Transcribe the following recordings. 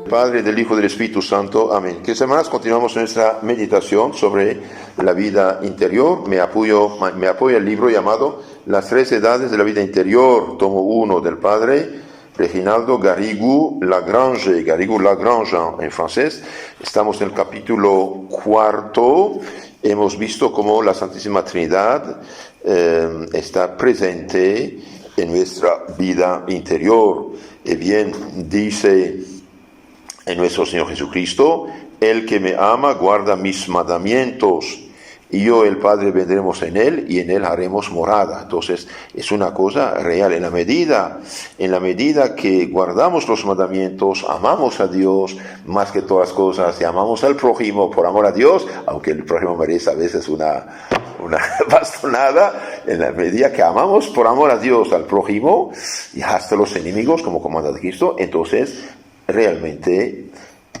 Padre, del Hijo y del Espíritu Santo. Amén. Queridas hermanas, continuamos nuestra meditación sobre la vida interior. Me apoya el libro llamado Las tres edades de la vida interior, tomo 1 del Padre Reginaldo Garrigou-Lagrange, Garrigou-Lagrange en francés. Estamos en el capítulo 4. Hemos visto cómo la Santísima Trinidad está presente en nuestra vida interior. Y bien, dice en nuestro Señor Jesucristo: el que me ama guarda mis mandamientos, y yo, el Padre, vendremos en él, y en él haremos morada. Entonces, es una cosa real. En la medida que guardamos los mandamientos, amamos a Dios más que todas las cosas, y amamos al prójimo por amor a Dios, aunque el prójimo merece a veces una bastonada. En la medida que amamos por amor a Dios al prójimo, y hasta los enemigos, como comanda de Cristo, entonces, realmente,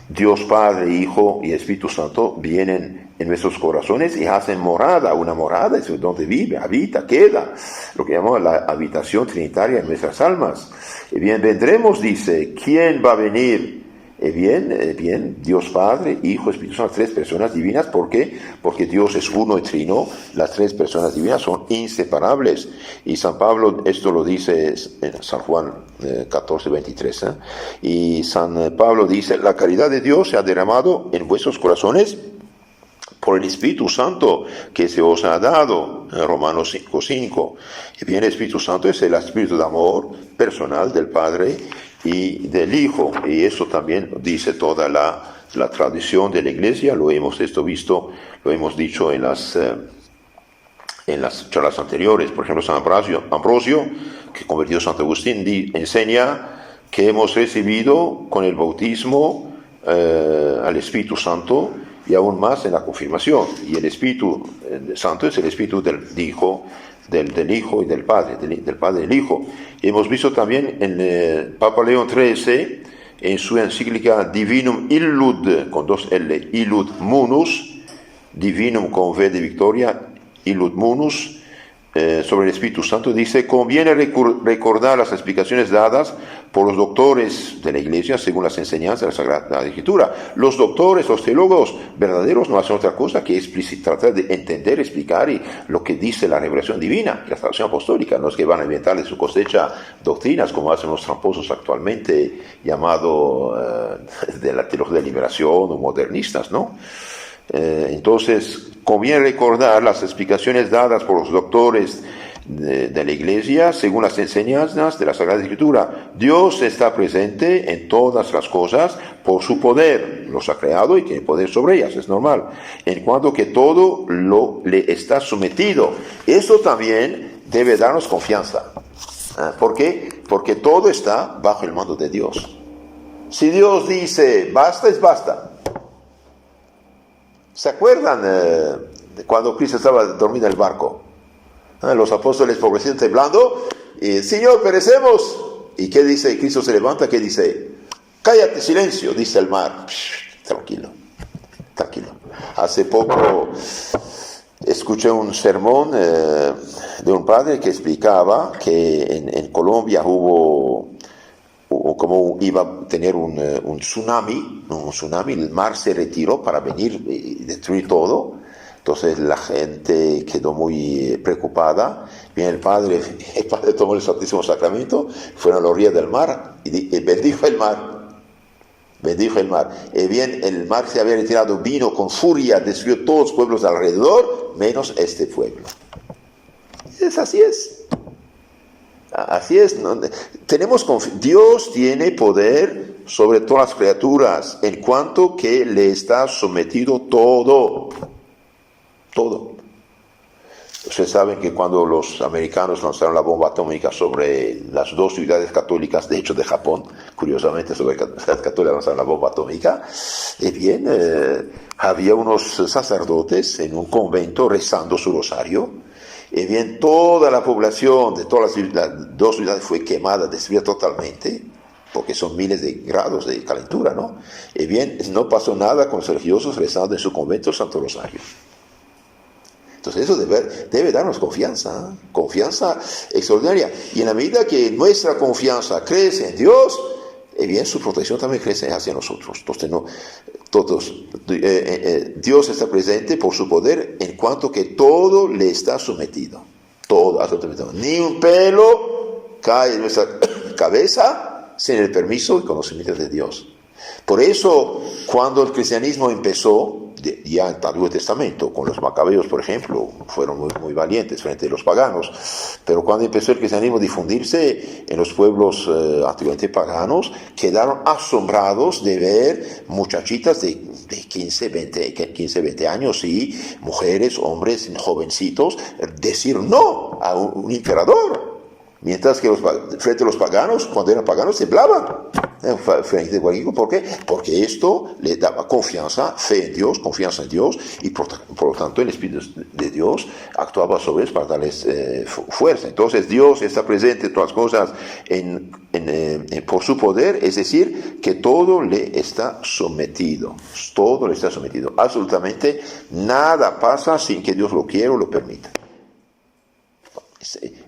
Dios Padre, Hijo y Espíritu Santo vienen en nuestros corazones y hacen morada. Una morada es donde vive, habita, queda, lo que llamamos la habitación trinitaria en nuestras almas. Y bien, vendremos, dice, ¿quién va a venir? Bien, Dios Padre, Hijo, Espíritu Santo, tres personas divinas. ¿Por qué? Porque Dios es uno y trino. Las tres personas divinas son inseparables. Y San Pablo esto lo dice en San Juan 14, 23. Y San Pablo dice: la caridad de Dios se ha derramado en vuestros corazones por el Espíritu Santo que se os ha dado, en Romanos 5:5. Y bien, el Espíritu Santo es el espíritu de amor personal del Padre y del Hijo, y eso también dice toda la tradición de la Iglesia. Lo hemos dicho en las charlas anteriores. Por ejemplo, San Ambrosio, que convirtió a Santo Agustín, enseña que hemos recibido con el bautismo al Espíritu Santo, y aún más en la confirmación. Y el Espíritu Santo es el Espíritu del Hijo y del Padre, del Padre y del Hijo. Y hemos visto también en el Papa León XIII, en su encíclica Divinum Illud, con 2 L, Illud Munus, Divinum con V de Victoria, Illud Munus, sobre el Espíritu Santo, dice: conviene recordar las explicaciones dadas por los doctores de la Iglesia según las enseñanzas de la Sagrada Escritura. Los doctores, los teólogos verdaderos, no hacen otra cosa que tratar de entender, explicar lo que dice la revelación divina, la tradición apostólica. No es que van a inventar de su cosecha doctrinas como hacen los tramposos actualmente, llamado de la teología de liberación o modernistas, ¿no? Entonces, conviene recordar las explicaciones dadas por los doctores de la Iglesia según las enseñanzas de la Sagrada Escritura. Dios está presente en todas las cosas por su poder, los ha creado y tiene poder sobre ellas, es normal, en cuanto que todo le está sometido. Eso también debe darnos confianza. ¿Por qué? Porque todo está bajo el mando de Dios. Si Dios dice basta, es basta. ¿Se acuerdan de cuando Cristo estaba dormido en el barco? Los apóstoles progresivos temblando, y Señor, perecemos. ¿Y qué dice? Cristo se levanta, ¿qué dice? Cállate, silencio, dice el mar. Tranquilo. Hace poco escuché un sermón de un padre que explicaba que en Colombia hubo como iba a tener un tsunami, el mar se retiró para venir y destruir todo. Entonces la gente quedó muy preocupada. Bien, el padre tomó el Santísimo Sacramento, fueron a la orilla del mar y bendijo el mar. Y bien, el mar se había retirado, vino con furia, destruyó todos los pueblos de alrededor, menos este pueblo. Así es. Así es, ¿no? Dios tiene poder sobre todas las criaturas, en cuanto que le está sometido todo. Ustedes saben que cuando los americanos lanzaron la bomba atómica sobre las 2 ciudades católicas, de hecho de Japón, curiosamente sobre las católicas lanzaron la bomba atómica, había unos sacerdotes en un convento rezando su rosario. Y bien, toda la población de todas las 2 ciudades fue quemada, destruida totalmente, porque son miles de grados de calentura, ¿no? Y bien, no pasó nada con los religiosos rezando en su convento Santo Rosario. Entonces eso debe darnos confianza extraordinaria. Y en la medida que nuestra confianza crece en Dios, y bien su protección también crece hacia nosotros. Entonces, no, Dios está presente por su poder en cuanto que todo le está sometido. Todo, absolutamente todo. Ni un pelo cae en nuestra cabeza sin el permiso y conocimiento de Dios. Por eso, cuando el cristianismo empezó, ya en el Antiguo Testamento, con los macabeos, por ejemplo, fueron muy valientes frente a los paganos, pero cuando empezó el cristianismo a difundirse en los pueblos antiguamente paganos, quedaron asombrados de ver muchachitas de 15, 20 años y mujeres, hombres, jovencitos, decir no a un emperador. Mientras que frente a los paganos, cuando eran paganos, temblaban. Frente a cualquier, ¿por qué? Porque esto le daba confianza, fe en Dios, confianza en Dios, y por lo tanto el Espíritu de Dios actuaba sobre ellos para darles fuerza. Entonces Dios está presente en todas las cosas por su poder, es decir, que todo le está sometido. Todo le está sometido. Absolutamente nada pasa sin que Dios lo quiera o lo permita.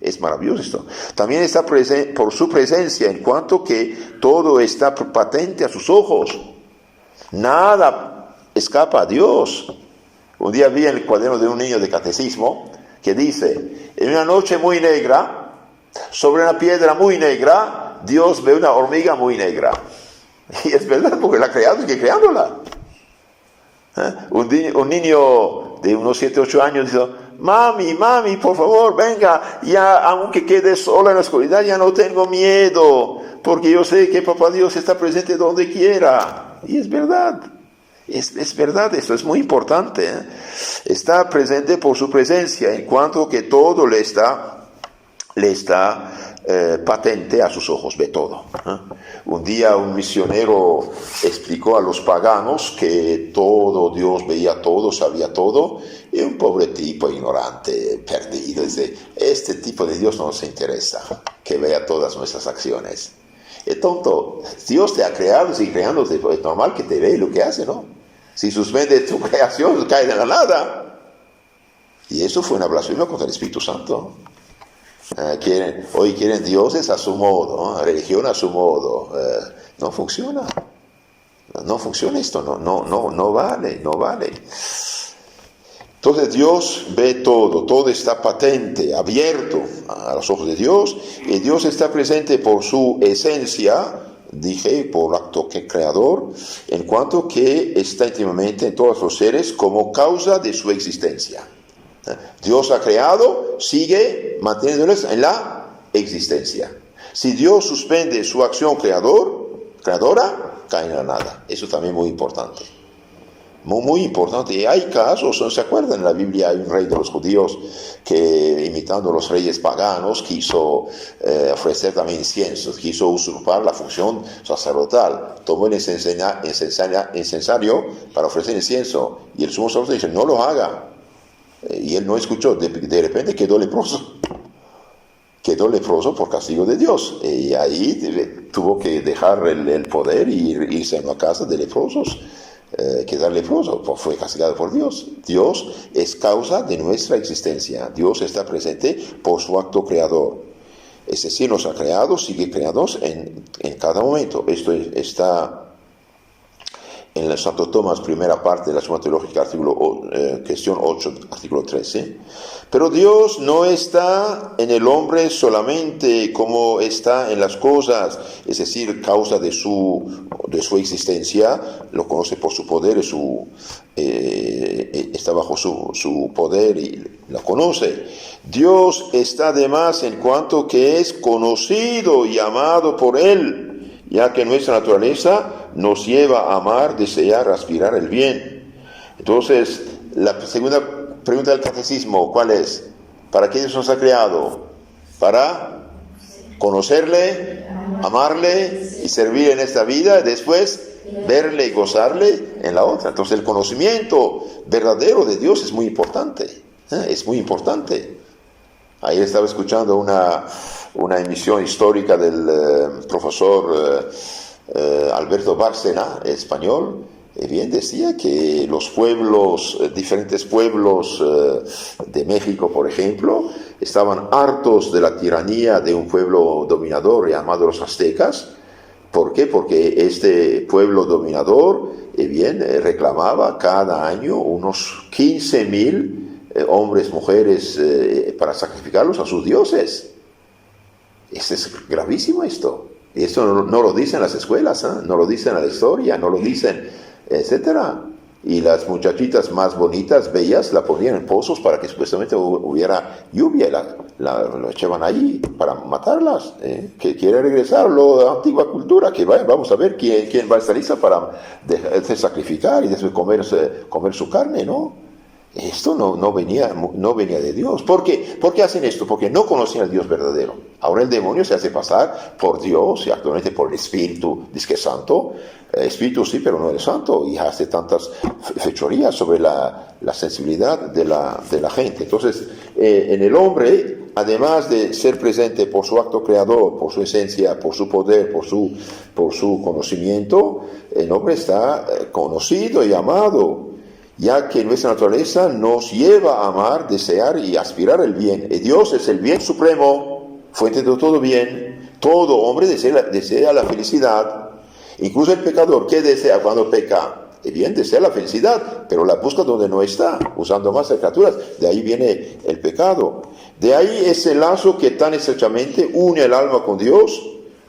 Es maravilloso esto. También está presente por su presencia, en cuanto que todo está patente a sus ojos. Nada escapa a Dios. Un día vi en el cuaderno de un niño de catecismo que dice: en una noche muy negra, sobre una piedra muy negra, Dios ve una hormiga muy negra. Y es verdad, porque la ha creado, es que creándola. Un niño de unos 7, 8 años dice: mami, por favor, venga, ya aunque quede sola en la oscuridad, ya no tengo miedo, porque yo sé que Papá Dios está presente donde quiera. Y es verdad, es verdad, esto es muy importante. Está presente por su presencia, en cuanto que todo le está patente a sus ojos, ve todo. Un día un misionero explicó a los paganos que todo, Dios veía todo, sabía todo, y un pobre tipo ignorante, perdido, dice: este tipo de Dios no nos interesa, que vea todas nuestras acciones. Es tonto, Dios te ha creado, sigue creándote, es normal que te vea lo que hace, ¿no? Si suspende tu creación, cae de la nada. Y eso fue una blasfemia contra el Espíritu Santo. Hoy quieren dioses a su modo, ¿no? Religión a su modo. No funciona. No funciona esto, no vale. Entonces Dios ve todo está patente, abierto a los ojos de Dios, y Dios está presente por su esencia, dije, por acto creador, en cuanto que está íntimamente en todos los seres como causa de su existencia. Dios ha creado, sigue manteniéndoles en la existencia. Si Dios suspende su acción creadora, cae en la nada. Eso también es muy importante. Muy importante. Y hay casos, ¿se acuerdan? En la Biblia hay un rey de los judíos que, imitando a los reyes paganos, quiso ofrecer también incienso, quiso usurpar la función sacerdotal. Tomó el incensario para ofrecer incienso, y el sumo sacerdote dice: no lo haga. Y él no escuchó, de repente quedó leproso por castigo de Dios, y ahí tuvo que dejar el poder y irse a una casa de leprosos, quedar leproso, fue castigado por Dios. Dios es causa de nuestra existencia, Dios está presente por su acto creador, es decir, nos ha creado, sigue creándonos en cada momento. Esto está en el Santo Tomás, primera parte de la Suma Teológica, cuestión 8, artículo 13. Pero Dios no está en el hombre solamente como está en las cosas, es decir, causa de su existencia, lo conoce por su poder, está bajo su poder y lo conoce. Dios está además en cuanto que es conocido y amado por Él, ya que nuestra naturaleza nos lleva a amar, desear, aspirar el bien. Entonces, la segunda pregunta del catecismo, ¿cuál es? ¿Para qué Dios nos ha creado? Para conocerle, amarle y servir en esta vida, y después verle y gozarle en la otra. Entonces, el conocimiento verdadero de Dios es muy importante. Es muy importante. Ayer estaba escuchando una emisión histórica del profesor Alberto Bárcena, español, y bien decía que los pueblos, diferentes pueblos de México, por ejemplo, estaban hartos de la tiranía de un pueblo dominador llamado los aztecas, ¿Por qué? Porque este pueblo dominador reclamaba cada año unos 15,000 hombres, mujeres, para sacrificarlos a sus dioses. Es gravísimo esto. Y esto no lo dicen las escuelas, no lo dicen la historia, no lo dicen, etcétera. Y las muchachitas más bonitas, bellas, la ponían en pozos para que supuestamente hubiera lluvia, lo echaban allí para matarlas. Que quiere regresar a la antigua cultura, que vamos a ver quién va a estar lista para dejarse sacrificar y después comer su carne, ¿no? Esto no venía de Dios. ¿Por qué? ¿Por qué hacen esto? Porque no conocían al Dios verdadero. Ahora el demonio se hace pasar por Dios y actualmente por el Espíritu, dice que es santo. Espíritu sí, pero no es santo, y hace tantas fechorías sobre la sensibilidad de la gente. Entonces, en el hombre, además de ser presente por su acto creador, por su esencia, por su poder, por su conocimiento, el hombre está conocido y amado, ya que nuestra naturaleza nos lleva a amar, desear y aspirar el bien. Y Dios es el bien supremo, fuente de todo bien. Todo hombre desea la felicidad. Incluso el pecador, ¿qué desea cuando peca? Bien, desea la felicidad, pero la busca donde no está, usando más criaturas. De ahí viene el pecado. De ahí ese lazo que tan estrechamente une el alma con Dios,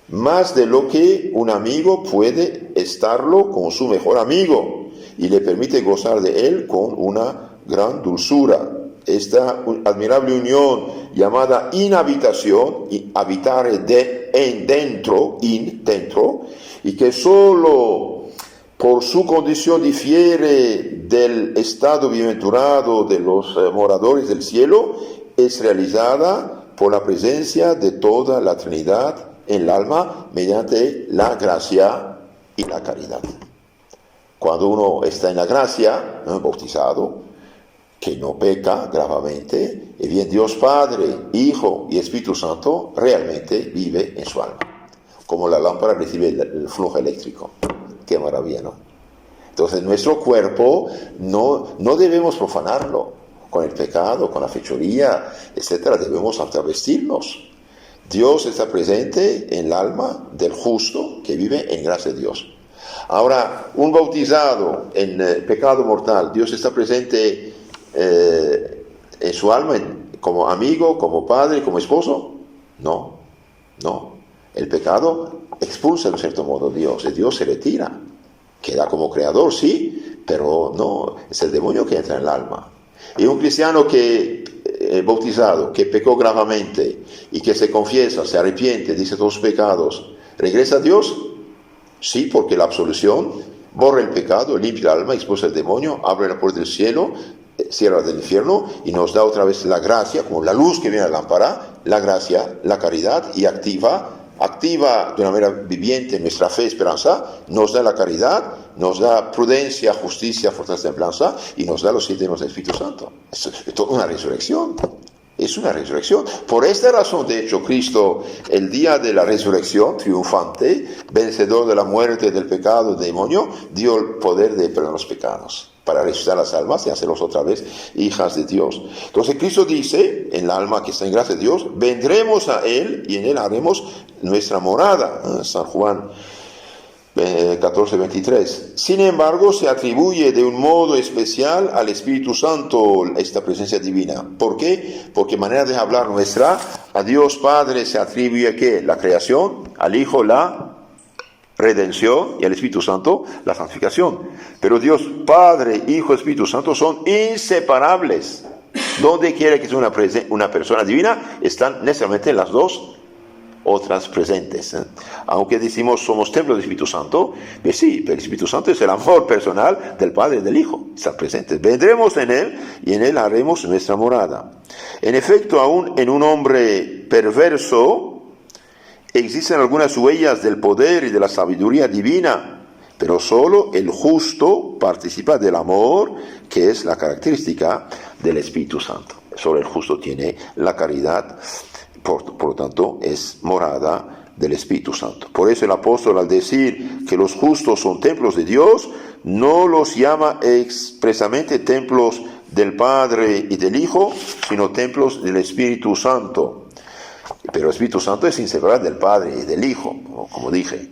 más de lo que un amigo puede estarlo con su mejor amigo, y le permite gozar de él con una gran dulzura. Esta admirable unión llamada inhabitación, habitar dentro, y que solo por su condición difiere del estado bienaventurado de los moradores del cielo, es realizada por la presencia de toda la Trinidad en el alma mediante la gracia y la caridad. Cuando uno está en la gracia, bautizado, que no peca gravemente, y bien Dios Padre, Hijo y Espíritu Santo realmente vive en su alma. Como la lámpara recibe el flujo eléctrico. Qué maravilla, ¿no? Entonces nuestro cuerpo no debemos profanarlo con el pecado, con la fechoría, etcétera. Debemos travestirnos. Dios está presente en el alma del justo que vive en gracia de Dios. Ahora, un bautizado en pecado mortal, ¿Dios está presente en su alma como amigo, como padre, como esposo? No. El pecado expulsa en cierto modo a Dios, y Dios se retira. Queda como creador, sí, pero no, es el demonio que entra en el alma. Y un cristiano bautizado, que pecó gravemente y que se confiesa, se arrepiente, dice todos sus pecados, ¿regresa a Dios? Sí, porque la absolución borra el pecado, limpia el alma, expulsa el demonio, abre la puerta del cielo, cierra del infierno y nos da otra vez la gracia, como la luz que viene a la lámpara, la gracia, la caridad, y activa de una manera viviente nuestra fe y esperanza, nos da la caridad, nos da prudencia, justicia, fortaleza, templanza, y nos da los 7 dones del Espíritu Santo. Es toda una resurrección. Es una resurrección. Por esta razón, de hecho, Cristo, el día de la resurrección, triunfante, vencedor de la muerte, del pecado, del demonio, dio el poder de perdonar los pecados, para resucitar las almas y hacerlos otra vez hijas de Dios. Entonces Cristo dice, en el alma que está en gracia de Dios, vendremos a Él y en Él haremos nuestra morada. San Juan 14:23. Sin embargo, se atribuye de un modo especial al Espíritu Santo esta presencia divina. ¿Por qué? Porque manera de hablar nuestra, a Dios Padre se atribuye ¿qué? La creación, al Hijo la redención y al Espíritu Santo la santificación. Pero Dios Padre, Hijo, Espíritu Santo son inseparables. Donde quiera que sea una persona divina, están necesariamente las dos otras presentes. Aunque decimos somos templo del Espíritu Santo, pues sí, pero el Espíritu Santo es el amor personal del Padre y del Hijo. Están presentes. Vendremos en Él y en Él haremos nuestra morada. En efecto, aún en un hombre perverso existen algunas huellas del poder y de la sabiduría divina, pero solo el justo participa del amor, que es la característica del Espíritu Santo. Solo el justo tiene la caridad, por lo tanto es morada del Espíritu Santo. Por eso el apóstol, al decir que los justos son templos de Dios, no los llama expresamente templos del Padre y del Hijo, sino templos del Espíritu Santo. Pero el Espíritu Santo es inseparable del Padre y del Hijo, como dije.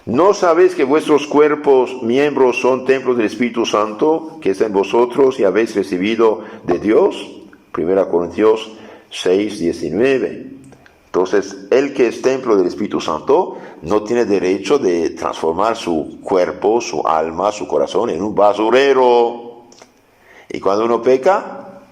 ¿No sabéis que vuestros cuerpos, miembros, son templos del Espíritu Santo, que está en vosotros y habéis recibido de Dios? 1 Corintios 6, 19. Entonces, el que es templo del Espíritu Santo no tiene derecho de transformar su cuerpo, su alma, su corazón en un basurero. Y cuando uno peca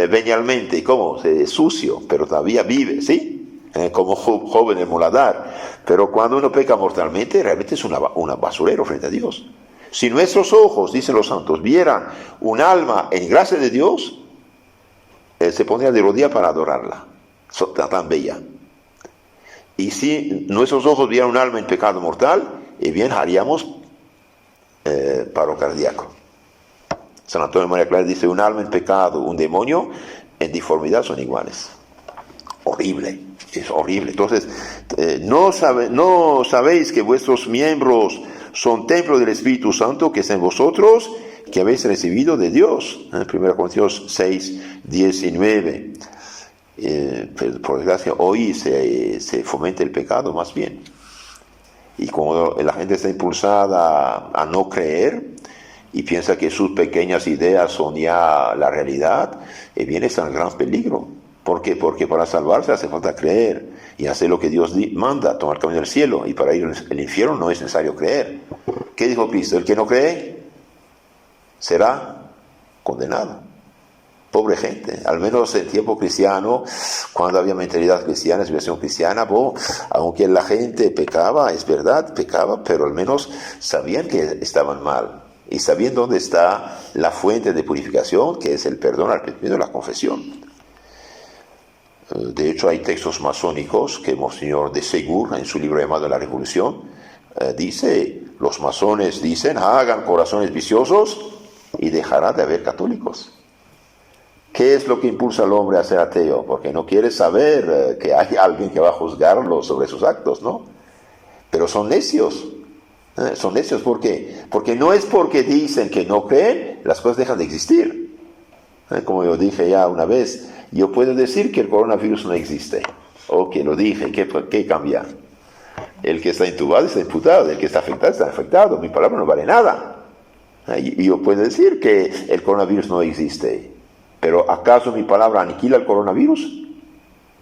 venialmente, ¿cómo? Es sucio, pero todavía vive, ¿sí? Como joven en Muladar. Pero cuando uno peca mortalmente, realmente es un basurero frente a Dios. Si nuestros ojos, dicen los santos, vieran un alma en gracia de Dios, se pondría de rodillas para adorarla, tan bella. Y si nuestros ojos vieran un alma en pecado mortal, bien haríamos paro cardíaco. San Antonio María Clara dice: un alma en pecado, un demonio en deformidad son iguales. Horrible, es horrible. Entonces, ¿no sabéis que vuestros miembros son templo del Espíritu Santo que está en vosotros, que habéis recibido de Dios? 1 Corintios 6, 19. Por desgracia, hoy se fomenta el pecado más bien. Y como la gente está impulsada a no creer y piensa que sus pequeñas ideas son ya la realidad, viene ese gran peligro. ¿Por qué? Porque para salvarse hace falta creer y hacer lo que Dios manda, tomar camino del cielo. Y para ir al infierno no es necesario creer. ¿Qué dijo Cristo? El que no cree será condenado. Pobre gente. Al menos en tiempo cristiano, cuando había mentalidad cristiana, expresión cristiana, aunque la gente pecaba, es verdad, pecaba, pero al menos sabían que estaban mal. Y sabían dónde está la fuente de purificación, que es el perdón, arrepentimiento y la confesión. De hecho, hay textos masónicos que Monseñor de Segur, en su libro llamado La Revolución, dice: los masones dicen, hagan corazones viciosos y dejará de haber católicos. ¿Qué es lo que impulsa al hombre a ser ateo? Porque no quiere saber que hay alguien que va a juzgarlo sobre sus actos, ¿no? Pero son necios. Son necios, ¿por qué? Porque no es porque dicen que no creen, las cosas dejan de existir. Como yo dije ya una vez, yo puedo decir que el coronavirus no existe. O que lo dije, ¿qué cambia? El que está intubado está imputado, el que está afectado. Mi palabra no vale nada. Y yo puedo decir que el coronavirus no existe. Pero ¿acaso mi palabra aniquila el coronavirus?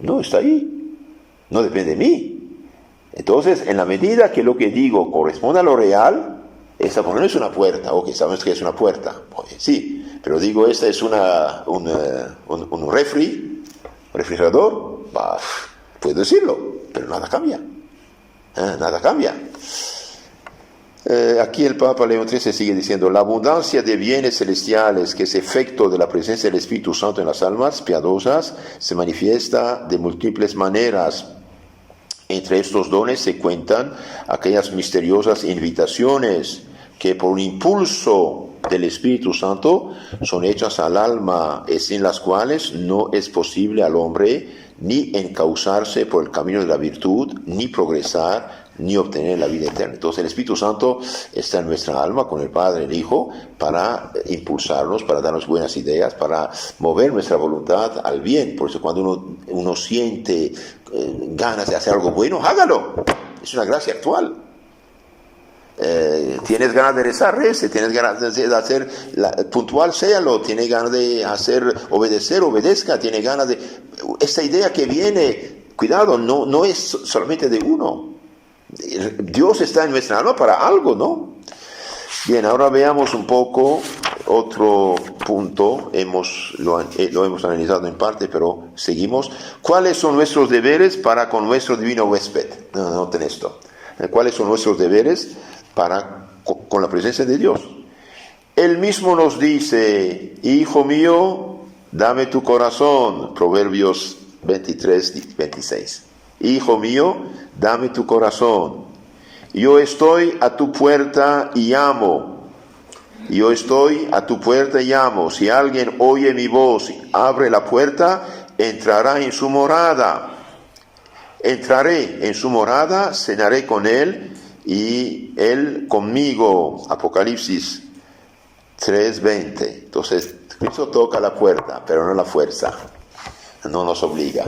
No, está ahí. No depende de mí. Entonces, en la medida que lo que digo corresponde a lo real, esa por lo menos es una puerta. Ok, sabemos que es una puerta. Pues, sí, pero digo, esta es un refrigerador. Puedo decirlo, pero nada cambia. Nada cambia. Aquí el Papa León XIII sigue diciendo: la abundancia de bienes celestiales, que es efecto de la presencia del Espíritu Santo en las almas piadosas, se manifiesta de múltiples maneras. Entre estos dones se cuentan aquellas misteriosas invitaciones que por un impulso del Espíritu Santo son hechas al alma, y sin las cuales no es posible al hombre ni encauzarse por el camino de la virtud, ni progresar, ni obtener la vida eterna. Entonces el Espíritu Santo está en nuestra alma con el Padre y el Hijo para impulsarnos, para darnos buenas ideas, para mover nuestra voluntad al bien. Por eso cuando uno siente ganas de hacer algo bueno, hágalo. Es una gracia actual. Tienes ganas de rezar, rece. Tienes ganas de hacer puntual, séalo. Tienes ganas de hacer obedecer, obedezca. Tienes ganas de... Esta idea que viene, cuidado, no es solamente de uno. Dios está en nuestra alma para algo, ¿no? Bien, ahora veamos un poco otro punto. Lo hemos analizado en parte, pero seguimos. ¿Cuáles son nuestros deberes para con nuestro divino huésped? Noten esto. ¿Cuáles son nuestros deberes con la presencia de Dios? Él mismo nos dice: hijo mío, dame tu corazón. Proverbios 23, 26. Hijo mío, dame tu corazón. Yo estoy a tu puerta y llamo. Yo estoy a tu puerta y llamo. Si alguien oye mi voz, abre la puerta, entrará en su morada. Entraré en su morada, cenaré con él y él conmigo. Apocalipsis 3:20. Entonces, Cristo toca la puerta, pero no la fuerza. No nos obliga.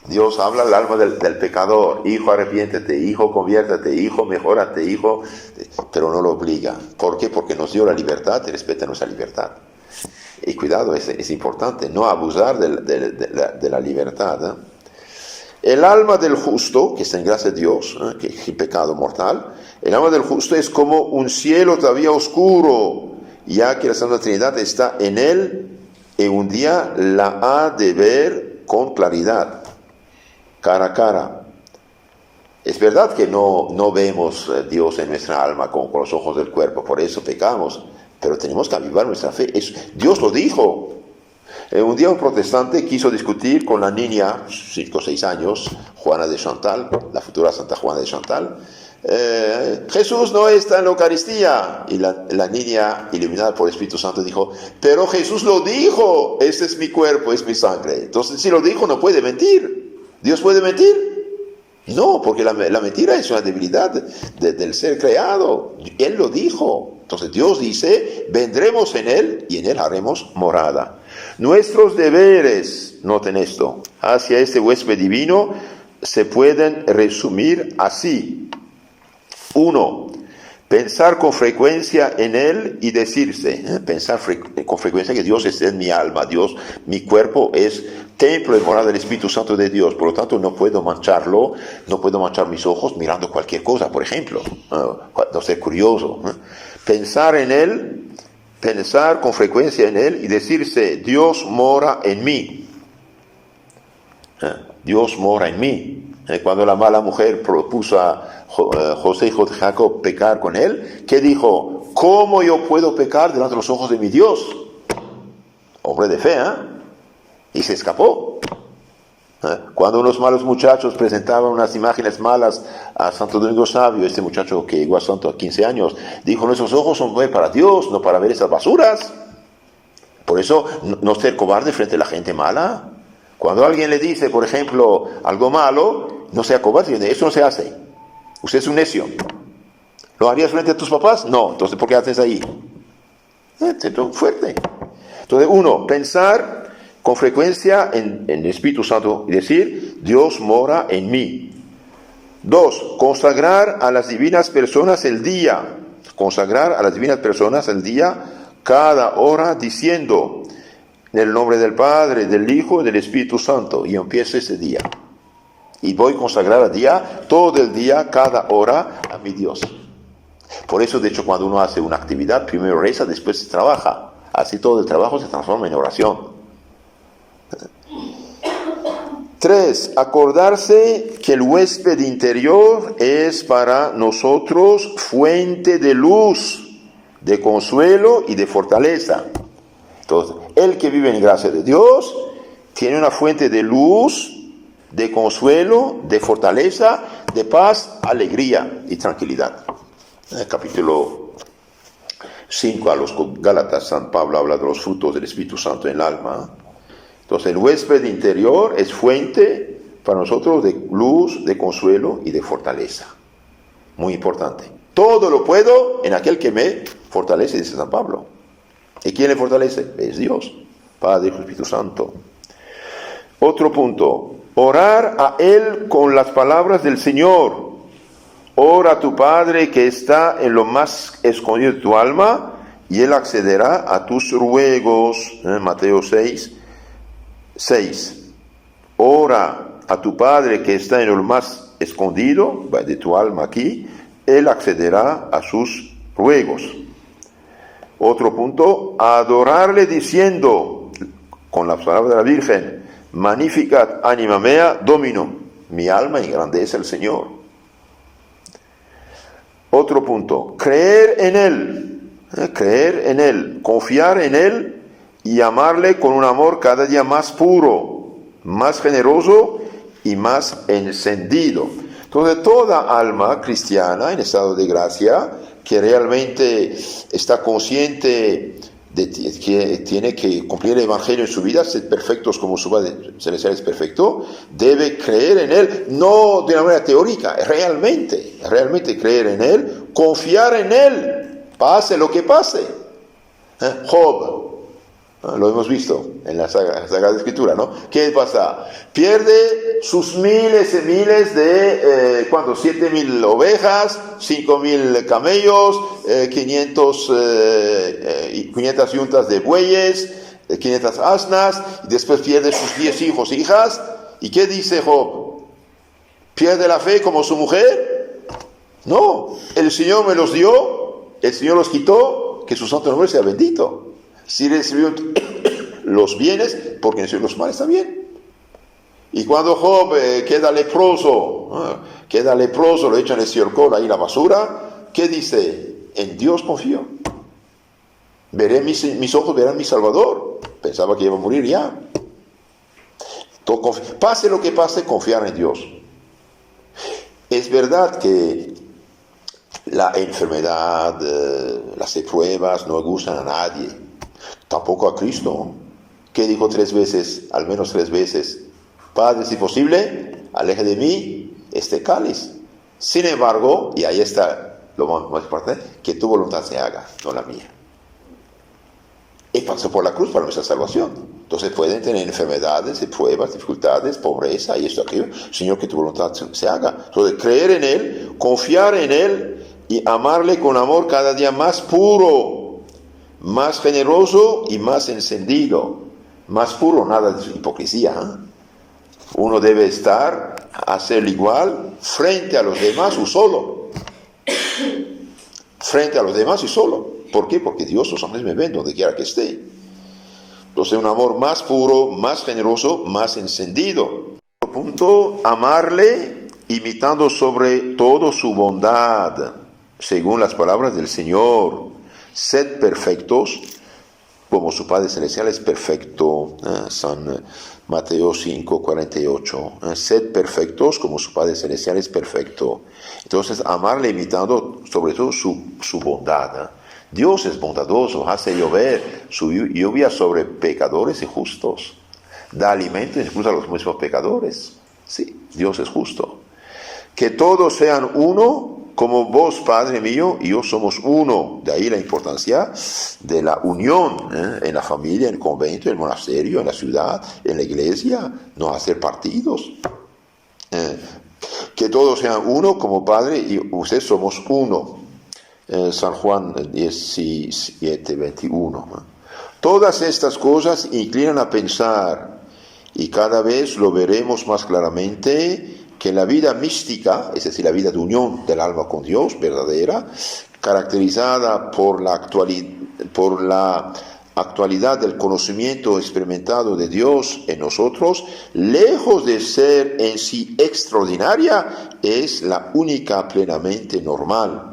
Dios habla al alma del pecador: hijo, arrepiéntete, hijo, conviértete, hijo, mejórate, hijo, pero no lo obliga. ¿Por qué? Porque nos dio la libertad y respeta nuestra libertad. Y cuidado, es importante, no abusar de la libertad. El alma del justo, que está en gracia de Dios, que es el pecado mortal, el alma del justo es como un cielo todavía oscuro, ya que la Santa Trinidad está en él, y un día la ha de ver con claridad, cara a cara. Es verdad que no vemos a Dios en nuestra alma con los ojos del cuerpo, por eso pecamos, pero tenemos que avivar nuestra fe. Dios lo dijo. Un día un protestante quiso discutir con la niña, 5 o 6 años, Juana de Chantal, la futura Santa Juana de Chantal. Jesús no está en la Eucaristía. Y la niña, iluminada por el Espíritu Santo, dijo: pero Jesús lo dijo, este es mi cuerpo, es mi sangre. Entonces, si lo dijo, no puede mentir. ¿Dios puede mentir? No, porque la mentira es una debilidad del ser creado. Él lo dijo. Entonces Dios dice: vendremos en Él y en Él haremos morada. Nuestros deberes, noten esto, hacia este huésped divino se pueden resumir así. 1. Pensar con frecuencia en Él y decirse, pensar con frecuencia que Dios está en mi alma, Dios, mi cuerpo es templo y morada del Espíritu Santo de Dios, por lo tanto no puedo mancharlo, no puedo manchar mis ojos mirando cualquier cosa, por ejemplo, no ser curioso. Pensar en Él, pensar con frecuencia en Él y decirse: Dios mora en mí. Dios mora en mí. Cuando la mala mujer propuso a José y Jacob pecar con él, ¿qué dijo? ¿Cómo yo puedo pecar delante de los ojos de mi Dios? Hombre de fe, y se escapó. Cuando unos malos muchachos presentaban unas imágenes malas a Santo Domingo Sabio, este muchacho que llegó a santo a 15 años, dijo: nuestros ojos son para Dios, no para ver esas basuras. Por eso, no ser cobarde frente a la gente mala. Cuando alguien le dice, por ejemplo, algo malo, no sea cobarde, eso no se hace. Usted es un necio. ¿Lo harías frente a tus papás? No. Entonces, ¿por qué haces ahí? Fuerte. Entonces, 1, pensar con frecuencia en el Espíritu Santo y decir: Dios mora en mí. 2, consagrar a las divinas personas el día. Consagrar a las divinas personas el día, cada hora, diciendo: en el nombre del Padre, del Hijo y del Espíritu Santo. Y empiezo ese día. Y voy a consagrar el día, todo el día, cada hora, a mi Dios. Por eso, de hecho, cuando uno hace una actividad, primero reza, después se trabaja. Así todo el trabajo se transforma en oración. 3, acordarse que el huésped interior es para nosotros fuente de luz, de consuelo y de fortaleza. Entonces, el que vive en gracia de Dios tiene una fuente de luz, de consuelo, de fortaleza, de paz, alegría y tranquilidad. En el capítulo 5 a los Gálatas, San Pablo habla de los frutos del Espíritu Santo en el alma. Entonces, el huésped interior es fuente para nosotros de luz, de consuelo y de fortaleza. Muy importante. Todo lo puedo en aquel que me fortalece, dice San Pablo. ¿Y quién le fortalece? Es Dios, Padre, Hijo y Espíritu Santo. Otro punto. Orar a Él con las palabras del Señor. Ora a tu Padre que está en lo más escondido de tu alma, y Él accederá a tus ruegos. Mateo 6. Ora a tu Padre que está en lo más escondido de tu alma aquí, Él accederá a sus ruegos. Otro punto, adorarle diciendo, con la palabra de la Virgen: Magnificat anima mea Domino, mi alma engrandece al Señor. Otro punto, creer en Él, confiar en Él y amarle con un amor cada día más puro, más generoso y más encendido. Entonces, toda alma cristiana en estado de gracia, que realmente está consciente de que tiene que cumplir el Evangelio en su vida, ser perfectos como su Padre Celestial es perfecto, debe creer en Él, no de una manera teórica, realmente creer en Él, confiar en Él, pase lo que pase. Job, Lo hemos visto en la Sagrada Escritura, ¿no? ¿Qué pasa? Pierde sus miles y miles de, ¿cuántos? 7,000 ovejas, 5,000 camellos, 500 yuntas de bueyes, 500 asnas, y después pierde sus 10 hijos e hijas. ¿Y qué dice Job? ¿Pierde la fe como su mujer? No, el Señor me los dio, el Señor los quitó, que su santo nombre sea bendito. Si recibió los bienes, porque recibió los males también. Y cuando Job queda leproso, lo echan en el estiércol, ahí la basura, ¿qué dice? En Dios confío. Mis ojos verán mi Salvador. Pensaba que iba a morir ya. Pase lo que pase, confiar en Dios. Es verdad que la enfermedad, las pruebas no gustan a nadie. Tampoco a Cristo, que dijo 3 veces, al menos 3 veces, Padre, si posible, aleje de mí este cáliz. Sin embargo, y ahí está lo más importante, que tu voluntad se haga, no la mía. Y pasó por la cruz para nuestra salvación. Entonces pueden tener enfermedades, pruebas, dificultades, pobreza y esto, aquello. Señor, que tu voluntad se haga. Entonces creer en Él, confiar en Él y amarle con amor cada día más puro, más generoso y más encendido. Más puro, nada de hipocresía. Uno debe hacer igual frente a los demás o solo. Frente a los demás y solo. ¿Por qué? Porque Dios los hombres me ven donde quiera que esté. Entonces un amor más puro, más generoso, más encendido. Punto, amarle imitando sobre todo su bondad, según las palabras del Señor. Sed perfectos, como su Padre Celestial es perfecto. San Mateo 5:48. Sed perfectos, como su Padre Celestial es perfecto. Entonces, amarle imitando sobre todo su bondad. Dios es bondadoso, hace llover su lluvia sobre pecadores y justos. Da alimento incluso a los mismos pecadores. Sí, Dios es justo. Que todos sean uno, como vos, Padre mío, y yo somos uno. De ahí la importancia de la unión en la familia, en el convento, en el monasterio, en la ciudad, en la iglesia, no hacer partidos. Que todos sean uno, como Padre y ustedes somos uno. San Juan 17:21. Todas estas cosas inclinan a pensar, y cada vez lo veremos más claramente, que la vida mística, es decir, la vida de unión del alma con Dios, verdadera, caracterizada por la actualidad del conocimiento experimentado de Dios en nosotros, lejos de ser en sí extraordinaria, es la única plenamente normal.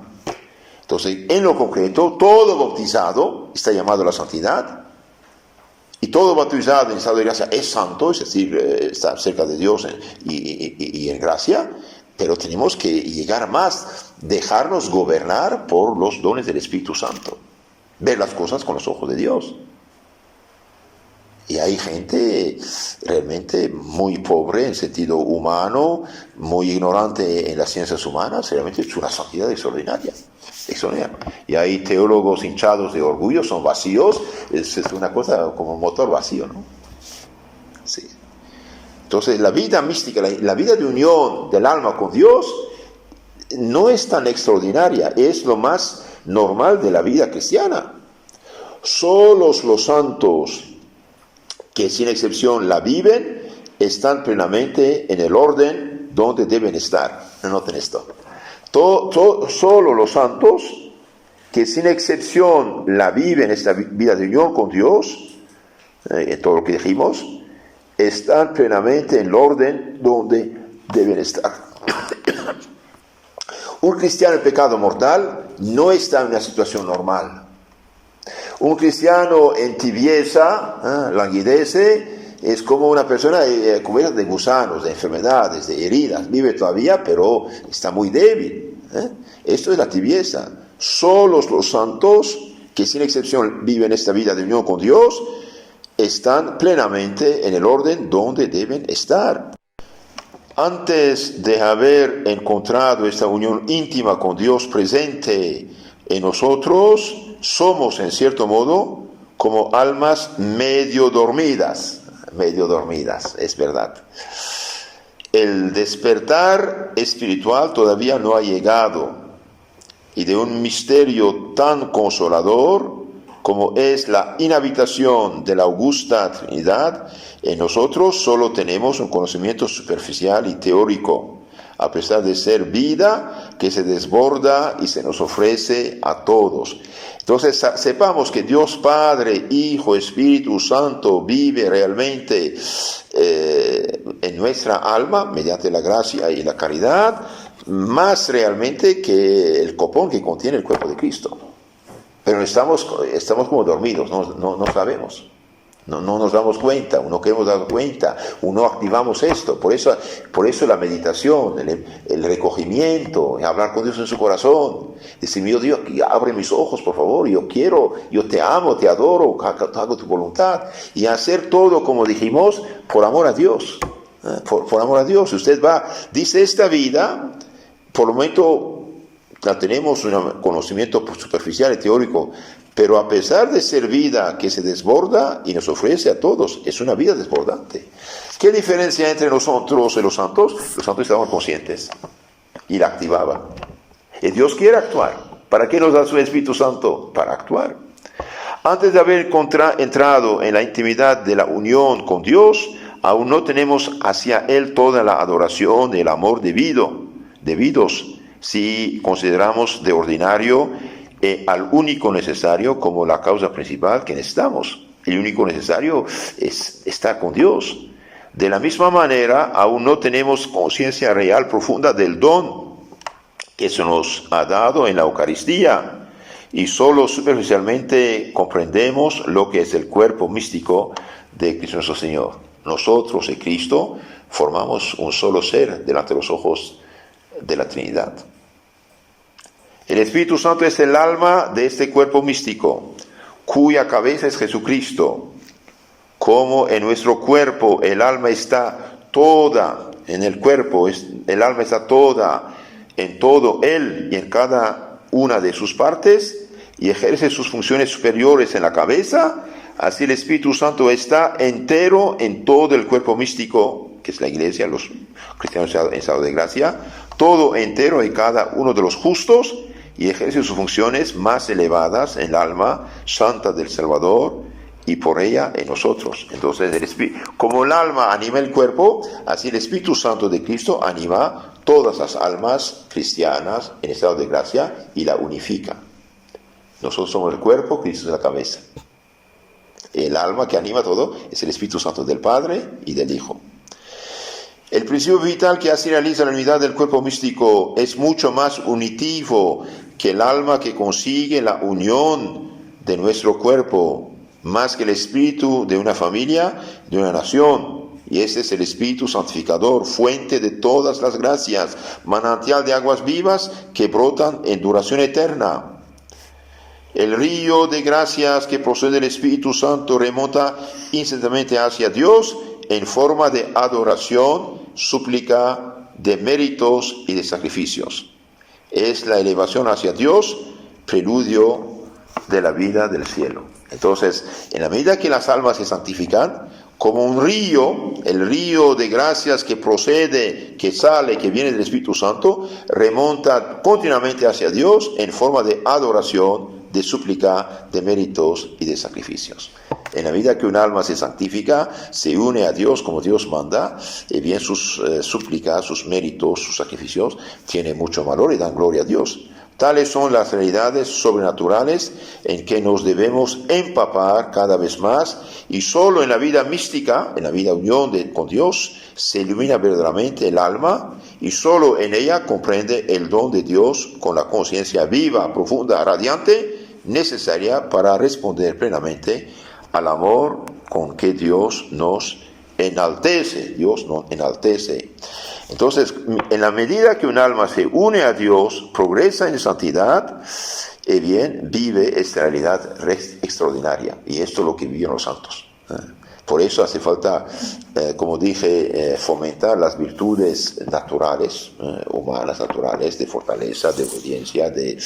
Entonces, en lo concreto, todo bautizado está llamado a la santidad, y todo bautizado en estado de gracia es santo, es decir, está cerca de Dios y en gracia, pero tenemos que llegar más, dejarnos gobernar por los dones del Espíritu Santo, ver las cosas con los ojos de Dios. Y hay gente realmente muy pobre en sentido humano, muy ignorante en las ciencias humanas, realmente es una santidad extraordinaria. Y hay teólogos hinchados de orgullo, son vacíos, es una cosa como un motor vacío, ¿no? Sí. Entonces la vida mística, la vida de unión del alma con Dios no es tan extraordinaria, es lo más normal de la vida cristiana. Solos los santos que sin excepción la viven, están plenamente en el orden donde deben estar. Noten esto. Solo los santos que sin excepción la viven, esta vida de unión con Dios, en todo lo que dijimos, están plenamente en el orden donde deben estar. Un cristiano en pecado mortal no está en una situación normal. Un cristiano en tibieza, languidece, es como una persona cubierta de gusanos, de enfermedades, de heridas. Vive todavía, pero está muy débil. Esto es la tibieza. Solos los santos, que sin excepción viven esta vida de unión con Dios, están plenamente en el orden donde deben estar. Antes de haber encontrado esta unión íntima con Dios presente en nosotros, somos en cierto modo como almas medio dormidas, es verdad. El despertar espiritual todavía no ha llegado, y de un misterio tan consolador como es la inhabitación de la augusta Trinidad, en nosotros solo tenemos un conocimiento superficial y teórico, a pesar de ser vida que se desborda y se nos ofrece a todos. Entonces sepamos que Dios Padre, Hijo, Espíritu Santo vive realmente en nuestra alma mediante la gracia y la caridad, más realmente que el copón que contiene el cuerpo de Cristo. Pero estamos como dormidos, no sabemos. No nos damos cuenta, no queremos dar cuenta, no activamos esto. Por eso la meditación, el recogimiento, hablar con Dios en su corazón. Decir, mi Dios, abre mis ojos, por favor, yo te amo, te adoro, hago tu voluntad. Y hacer todo, como dijimos, por amor a Dios. Por amor a Dios. Usted dice, esta vida, por el momento la tenemos un conocimiento superficial y teórico, pero a pesar de ser vida que se desborda y nos ofrece a todos, es una vida desbordante. ¿Qué diferencia entre nosotros y los santos? Los santos estaban conscientes y la activaban. Y Dios quiere actuar. ¿Para qué nos da su Espíritu Santo? Para actuar. Antes de haber entrado en la intimidad de la unión con Dios, aún no tenemos hacia Él toda la adoración y el amor debidos, si consideramos de ordinario al único necesario como la causa principal que necesitamos. El único necesario es estar con Dios. De la misma manera, aún no tenemos conciencia real profunda del don que se nos ha dado en la Eucaristía, y solo superficialmente comprendemos lo que es el cuerpo místico de Cristo nuestro Señor. Nosotros y Cristo formamos un solo ser delante de los ojos de la Trinidad. El Espíritu Santo es el alma de este cuerpo místico, cuya cabeza es Jesucristo. Como en nuestro cuerpo el alma está toda, en el cuerpo el alma está toda, en todo Él y en cada una de sus partes, y ejerce sus funciones superiores en la cabeza, así el Espíritu Santo está entero en todo el cuerpo místico, que es la Iglesia, los cristianos en estado de gracia, todo entero en cada uno de los justos, y ejerce sus funciones más elevadas en el alma santa del Salvador y por ella en nosotros. Entonces, como el alma anima el cuerpo, así el Espíritu Santo de Cristo anima todas las almas cristianas en estado de gracia y la unifica. Nosotros somos el cuerpo, Cristo es la cabeza. El alma que anima todo es el Espíritu Santo del Padre y del Hijo. El principio vital que así realiza la unidad del cuerpo místico es mucho más unitivo que el alma que consigue la unión de nuestro cuerpo, más que el espíritu de una familia, de una nación. Y este es el Espíritu santificador, fuente de todas las gracias, manantial de aguas vivas que brotan en duración eterna. El río de gracias que procede del Espíritu Santo remonta instantáneamente hacia Dios en forma de adoración, súplica, de méritos y de sacrificios. Es la elevación hacia Dios, preludio de la vida del cielo. Entonces, en la medida que las almas se santifican, como un río, el río de gracias que procede, que sale, que viene del Espíritu Santo, remonta continuamente hacia Dios en forma de adoración, de súplica, de méritos y de sacrificios. En la medida que un alma se santifica, se une a Dios como Dios manda, y bien sus súplicas, sus méritos, sus sacrificios tienen mucho valor y dan gloria a Dios. Tales son las realidades sobrenaturales en que nos debemos empapar cada vez más, y solo en la vida mística, en la vida unión con Dios, se ilumina verdaderamente el alma, y solo en ella comprende el don de Dios con la conciencia viva, profunda, radiante, necesaria para responder plenamente al amor con que Dios nos enaltece. Dios nos enaltece. Entonces, en la medida que un alma se une a Dios, progresa en santidad, y bien, vive esta realidad extraordinaria. Y esto es lo que vivieron los santos. Por eso hace falta, como dije, fomentar las virtudes naturales, humanas naturales, de fortaleza, de obediencia, de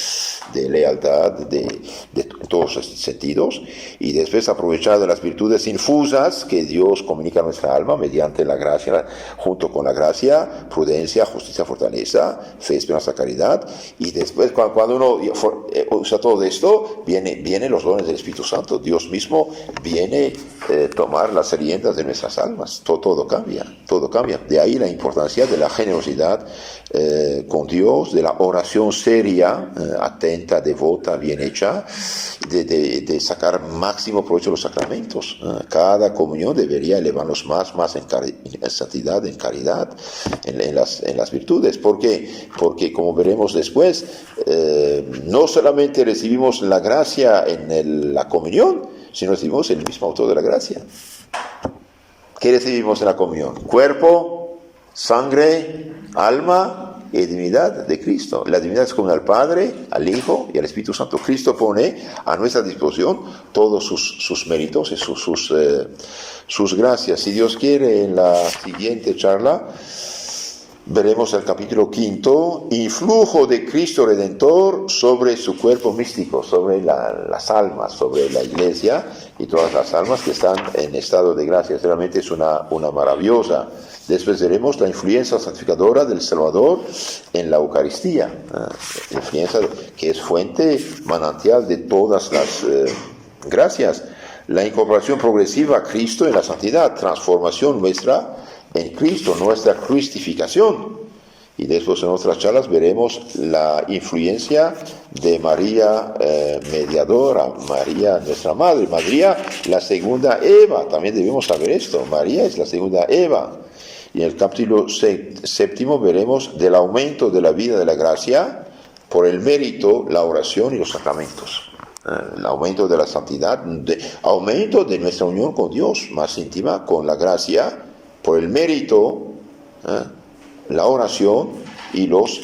lealtad, de todos estos sentidos, y después aprovechar de las virtudes infusas que Dios comunica a nuestra alma mediante la gracia, junto con la gracia, prudencia, justicia, fortaleza, fe, esperanza, caridad, y después cuando uno usa todo esto, vienen los dones del Espíritu Santo. Dios mismo viene tomar las riendas de nuestras almas. Todo cambia, todo cambia. De ahí la importancia de la generosidad con Dios, de la oración seria, atenta, devota, bien hecha, de sacar máximo provecho de los sacramentos. Cada comunión debería elevarnos más en santidad, en caridad, en las virtudes. ¿Por qué? Porque, como veremos después, no solamente recibimos la gracia en la comunión, sino recibimos el mismo autor de la gracia. ¿Qué recibimos en la comunión? Cuerpo, sangre, alma y divinidad de Cristo. La divinidad es común al Padre, al Hijo y al Espíritu Santo. Cristo pone a nuestra disposición todos sus méritos y sus gracias. Si Dios quiere, en la siguiente charla veremos el capítulo 5, influjo de Cristo Redentor sobre su cuerpo místico, sobre las almas, sobre la iglesia y todas las almas que están en estado de gracia. Realmente es una maravillosa. Después veremos la influencia santificadora del Salvador en la Eucaristía, influencia que es fuente manantial de todas las gracias. La incorporación progresiva a Cristo en la santidad, transformación nuestra en Cristo, nuestra crucificación. Y después en otras charlas veremos la influencia de María mediadora, María nuestra Madre, María la segunda Eva. También debemos saber esto, María es la segunda Eva. Y en el capítulo 7 veremos del aumento de la vida de la gracia por el mérito, la oración y los sacramentos. El aumento de la santidad, aumento de nuestra unión con Dios, más íntima con la gracia, por el mérito, la oración y los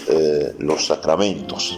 sacramentos.